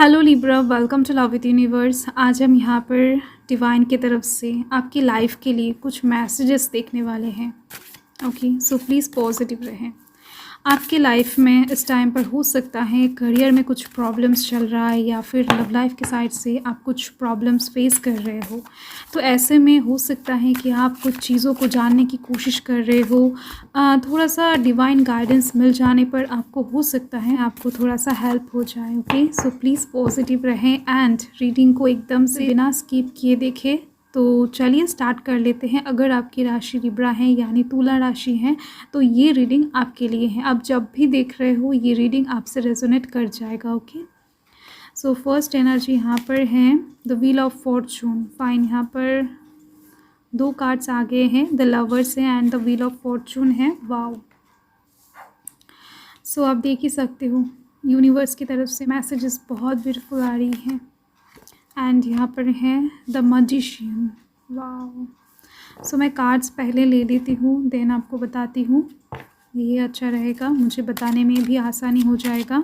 Hello Libra, welcome to love with universe. आज हम यहाँ पर डिवाइन की तरफ से आपकी लाइफ के लिए कुछ मैसेजेस देखने वाले हैं। ओके, सो प्लीज़ पॉजिटिव रहें। आपके लाइफ में इस टाइम पर हो सकता है करियर में कुछ प्रॉब्लम्स चल रहा है या फिर लव लाइफ के साइड से आप कुछ प्रॉब्लम्स फेस कर रहे हो। तो ऐसे में हो सकता है कि आप कुछ चीज़ों को जानने की कोशिश कर रहे हो। थोड़ा सा डिवाइन गाइडेंस मिल जाने पर आपको हो सकता है आपको थोड़ा सा हेल्प हो जाए। ओके, सो प्लीज़ पॉजिटिव रहें एंड रीडिंग को एकदम से बिना स्किप किए देखें। तो चलिए स्टार्ट कर लेते हैं। अगर आपकी राशि लिब्रा है यानी तुला राशि है तो ये रीडिंग आपके लिए है। आप जब भी देख रहे हो ये रीडिंग आपसे रेजोनेट कर जाएगा। ओके, सो फर्स्ट एनर्जी यहाँ पर है the wheel of Fortune. Fine, यहाँ पर दो कार्ड्स आ गए हैं, द लवर्स है and the wheel of Fortune है। वाओ, सो आप देख ही सकते हो यूनिवर्स की तरफ से मैसेजेस बहुत ब्यूटीफुल आ रही हैं। एंड यहाँ पर है द मैजिशियन। वाओ, सो मैं कार्ड्स पहले ले लेती हूँ देन आपको बताती हूँ। ये अच्छा रहेगा, मुझे बताने में भी आसानी हो जाएगा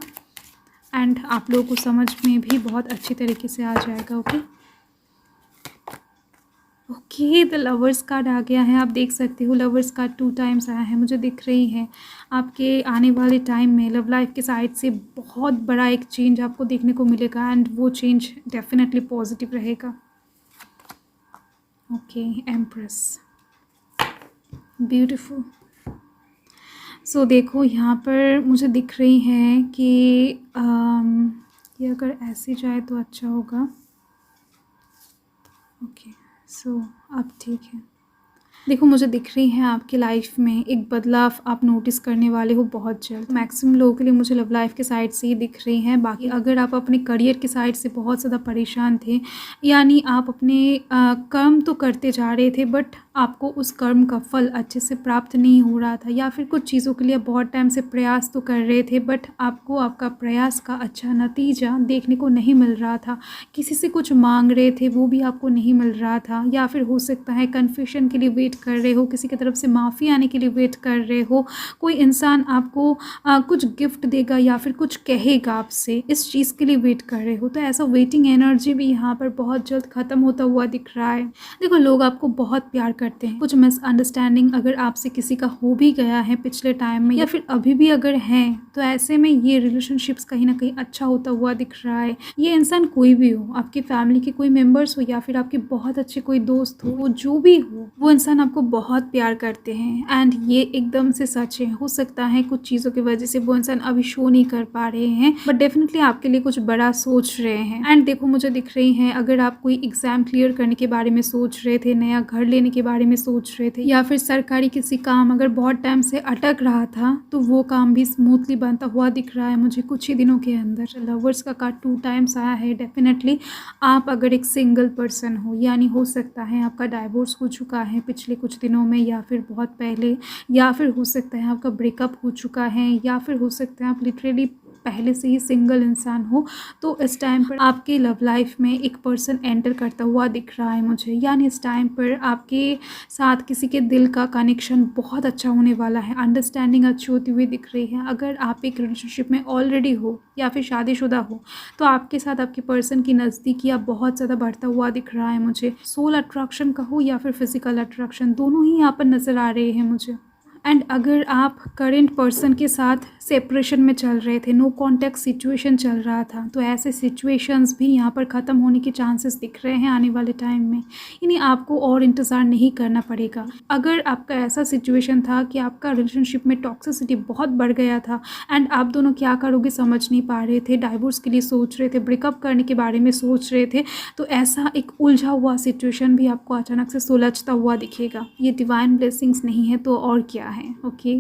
एंड आप लोगों को समझ में भी बहुत अच्छी तरीके से आ जाएगा। ओके, द लवर्स कार्ड आ गया है। आप देख सकते हो लवर्स कार्ड 2 टाइम्स आया है, मुझे दिख रही है। आपके आने वाले टाइम में लव लाइफ के साइड से बहुत बड़ा एक चेंज आपको देखने को मिलेगा एंड वो चेंज डेफिनेटली पॉजिटिव रहेगा। Okay, empress, beautiful. सो देखो यहाँ पर मुझे दिख रही है कि ये अगर ऐसे जाए तो अच्छा होगा। ओके, सो अब ठीक है। देखो मुझे दिख रही है आपकी लाइफ में एक बदलाव आप नोटिस करने वाले हो बहुत जल्द। मैक्सिमम लोगों के लिए मुझे लव लाइफ के साइड से ही दिख रही हैं। बाकी अगर आप अपने करियर के साइड से बहुत ज़्यादा परेशान थे यानी आप अपने कर्म तो करते जा रहे थे बट आपको उस कर्म का फल अच्छे से प्राप्त नहीं हो रहा था, या फिर कुछ चीज़ों के लिए बहुत टाइम से प्रयास तो कर रहे थे बट आपको आपका प्रयास का अच्छा नतीजा देखने को नहीं मिल रहा था। किसी से कुछ मांग रहे थे वो भी आपको नहीं मिल रहा था, या फिर हो सकता है कन्फेशन के लिए वेट कर रहे हो, किसी की तरफ से माफ़ी आने के लिए वेट कर रहे हो। कोई इंसान आपको कुछ गिफ्ट देगा या फिर कुछ कहेगा आपसे, इस चीज़ के लिए वेट कर रहे हो। तो ऐसा वेटिंग एनर्जी भी यहाँ पर बहुत जल्द ख़त्म होता हुआ दिख रहा है। देखो लोग आपको बहुत प्यार करते हैं। कुछ मिसअंडरस्टैंडिंग अगर आपसे किसी का हो भी गया है पिछले टाइम में या फिर अभी भी अगर है तो ऐसे में ये रिलेशनशिप्स कहीं ना कहीं अच्छा होता हुआ दिख रहा है। ये इंसान कोई भी हो, आपकी फैमिली के कोई मेंबर्स हो या फिर आपके बहुत अच्छे कोई दोस्त हो, वो जो भी हो वो इंसान आपको बहुत प्यार करते हैं एंड ये एकदम से सच है। हो सकता है कुछ चीज़ों की वजह से वो इंसान अभी शो नहीं कर पा रहे हैं बट डेफिनेटली आपके लिए कुछ बड़ा सोच रहे हैं। एंड देखो मुझे दिख रही है अगर आप कोई एग्जाम क्लियर करने के बारे में सोच रहे थे, नया घर लेने के बारे में सोच रहे थे, या फिर सरकारी किसी काम अगर बहुत टाइम से अटक रहा था तो वो काम भी स्मूथली बनता हुआ दिख रहा है मुझे कुछ ही दिनों के अंदर। लवर्स का कार्ड 2 टाइम्स आया है। डेफिनेटली आप अगर एक सिंगल पर्सन हो यानी हो सकता है आपका डाइवोर्स हो चुका है पिछले कुछ दिनों में या फिर बहुत पहले, या फिर हो सकता है आपका ब्रेकअप हो चुका है, या फिर हो सकता है आप लिटरली पहले से ही सिंगल इंसान हो, तो इस टाइम पर आपके लव लाइफ में एक पर्सन एंटर करता हुआ दिख रहा है मुझे। यानी इस टाइम पर आपके साथ किसी के दिल का कनेक्शन बहुत अच्छा होने वाला है, अंडरस्टैंडिंग अच्छी होती हुई दिख रही है। अगर आप एक रिलेशनशिप में ऑलरेडी हो या फिर शादीशुदा हो तो आपके साथ आपके पर्सन की नज़दीकियाँ बहुत ज़्यादा बढ़ता हुआ दिख रहा है मुझे। सोल अट्रैक्शन का हो या फिर फिजिकल अट्रैक्शन, दोनों ही यहाँ पर नज़र आ रहे हैं मुझे। एंड अगर आप करेंट पर्सन के साथ सेपरेशन में चल रहे थे, नो कॉन्टैक्ट सिचुएशन चल रहा था, तो ऐसे सिचुएशंस भी यहाँ पर ख़त्म होने के चांसेस दिख रहे हैं आने वाले टाइम में। यानी आपको और इंतज़ार नहीं करना पड़ेगा। अगर आपका ऐसा सिचुएशन था कि आपका रिलेशनशिप में टॉक्सिसिटी बहुत बढ़ गया था एंड आप दोनों क्या करोगे समझ नहीं पा रहे थे, डाइवोर्स के लिए सोच रहे थे, ब्रेकअप करने के बारे में सोच रहे थे, तो ऐसा एक उलझा हुआ सिचुएशन भी आपको अचानक से सुलझता हुआ दिखेगा। ये डिवाइन ब्लेसिंग्स नहीं है तो और क्या है। ओके,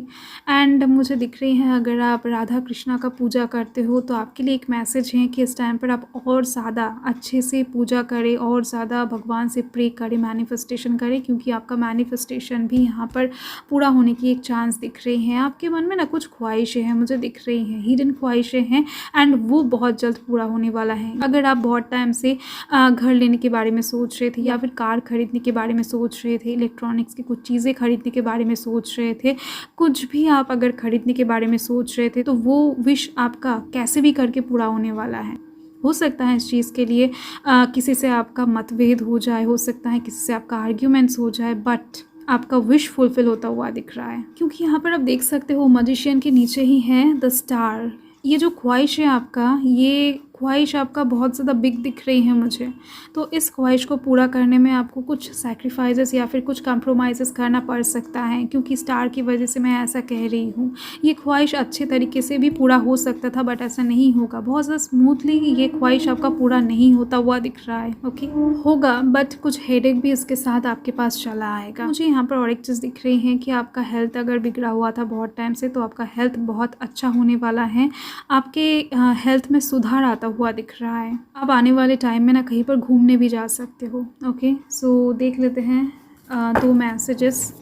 एंड मुझे दिख रही है अगर आप राधा कृष्णा का पूजा करते हो तो आपके लिए एक मैसेज है कि इस टाइम पर आप और ज़्यादा अच्छे से पूजा करें और ज़्यादा भगवान से प्रे करें, मैनिफेस्टेशन करें, क्योंकि आपका मैनिफेस्टेशन भी यहाँ पर पूरा होने की एक चांस दिख रही है। आपके मन में ना कुछ ख्वाहिशें हैं, मुझे दिख रही हैं, हिडन ख्वाहिशें हैं एंड वो बहुत जल्द पूरा होने वाला है। अगर आप बहुत टाइम से घर लेने के बारे में सोच रहे थे या फिर कार खरीदने के बारे में सोच रहे थे, इलेक्ट्रॉनिक्स की कुछ चीज़ें खरीदने के बारे में सोच रहे थे, कुछ भी आप अगर खरीदने के बारे में सोच रहे थे तो वो विश आपका कैसे भी करके पूरा होने वाला है। हो सकता है इस चीज़ के लिए किसी से आपका मतभेद हो जाए, हो सकता है किसी से आपका आर्ग्यूमेंट्स हो जाए, बट आपका विश फुलफिल होता हुआ दिख रहा है, क्योंकि यहाँ पर आप देख सकते हो मैजिशियन के नीचे ही है द स्टार। ये जो ख्वाहिश है आपका, ये ख्वाहिश आपका बहुत ज़्यादा बिग दिख रही है मुझे। तो इस ख्वाहिश को पूरा करने में आपको कुछ सैक्रिफाइसेस या फिर कुछ कंप्रोमाइज़ेस करना पड़ सकता है, क्योंकि स्टार की वजह से मैं ऐसा कह रही हूँ। ये ख्वाहिश अच्छे तरीके से भी पूरा हो सकता था, बट ऐसा नहीं होगा। बहुत ज़्यादा स्मूथली ये ख्वाहिश आपका पूरा नहीं होता हुआ दिख रहा है। ओके, होगा, बट कुछ हेडेक भी इसके साथ आपके पास चला आएगा। मुझे यहाँ पर और एक चीज़ दिख रही है कि आपका हेल्थ अगर बिगड़ा हुआ था बहुत टाइम से, तो आपका हेल्थ बहुत अच्छा होने वाला है। आपके हेल्थ में सुधार आता हुआ दिख रहा है। आप आने वाले टाइम में ना कहीं पर घूमने भी जा सकते हो। ओके, सो देख लेते हैं 2 मैसेजेस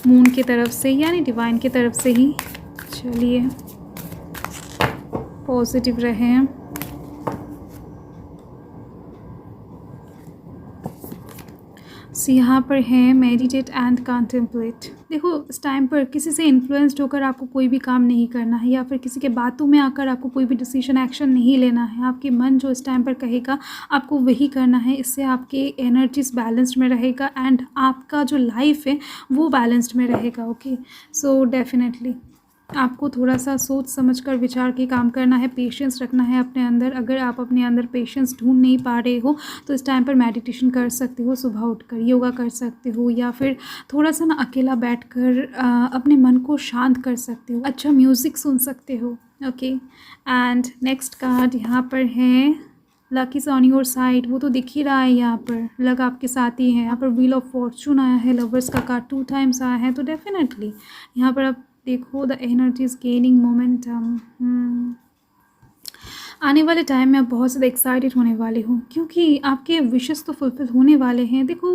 मून की तरफ से, यानी डिवाइन की तरफ से ही। चलिए, पॉजिटिव रहें। यहाँ पर है मेडिटेट एंड कॉन्टेम्पलेट। देखो, इस टाइम पर किसी से इन्फ्लुएंस्ड होकर आपको कोई भी काम नहीं करना है, या फिर किसी के बातों में आकर आपको कोई भी डिसीजन एक्शन नहीं लेना है। आपके मन जो इस टाइम पर कहेगा आपको वही करना है। इससे आपके एनर्जीज बैलेंस्ड में रहेगा एंड आपका जो लाइफ है वो बैलेंस्ड में रहेगा। ओके, सो डेफिनेटली आपको थोड़ा सा सोच समझकर विचार के काम करना है, पेशेंस रखना है अपने अंदर। अगर आप अपने अंदर पेशेंस ढूंढ नहीं पा रहे हो तो इस टाइम पर मेडिटेशन कर सकते हो, सुबह उठकर योगा कर सकते हो, या फिर थोड़ा सा ना अकेला बैठकर अपने मन को शांत कर सकते हो, अच्छा म्यूज़िक सुन सकते हो। ओके, एंड नेक्स्ट कार्ड यहाँ पर है luck is on your side. वो तो दिख ही रहा है, यहाँ पर लक आपके साथ ही है। यहाँ पर व्हील ऑफ फॉर्चून आया है, लवर्स का कार्ड 2 टाइम्स आया है। तो डेफिनेटली यहाँ पर आप देखो the energy is gaining momentum. आने वाले टाइम में आप बहुत ज़्यादा एक्साइटेड होने वाले हो, क्योंकि आपके विशेस तो फुलफिल होने वाले हैं। देखो,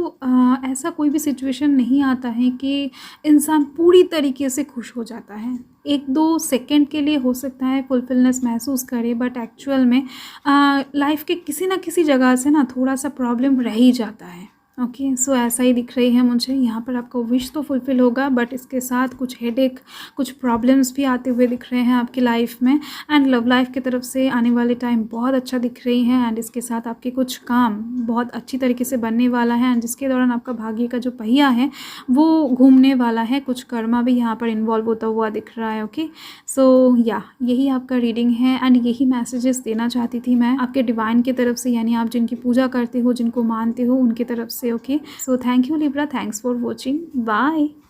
ऐसा कोई भी सिचुएशन नहीं आता है कि इंसान पूरी तरीके से खुश हो जाता है। 1-2 सेकंड के लिए हो सकता है फुलफिलनेस महसूस करे, बट एक्चुअल में लाइफ के किसी ना किसी जगह से ना थोड़ा सा प्रॉब्लम रह ही जाता है। ओके, सो ऐसा ही दिख रही है मुझे। यहाँ पर आपका विश तो फुलफ़िल होगा, बट इसके साथ कुछ हेडेक, कुछ प्रॉब्लम्स भी आते हुए दिख रहे हैं आपकी लाइफ में। एंड लव लाइफ की तरफ से आने वाले टाइम बहुत अच्छा दिख रही है, एंड इसके साथ आपके कुछ काम बहुत अच्छी तरीके से बनने वाला है, एंड जिसके दौरान आपका भाग्य का जो पहिया है वो घूमने वाला है। कुछ कर्मा भी यहाँ पर इन्वॉल्व होता हुआ दिख रहा है। ओके, सो या यही आपका रीडिंग है, एंड यही मैसेजेस देना चाहती थी मैं आपके डिवाइन की तरफ से, यानी आप जिनकी पूजा करते हो, जिनको मानते हो, उनकी तरफ से। Okay, so thank you Libra, thanks for watching, bye.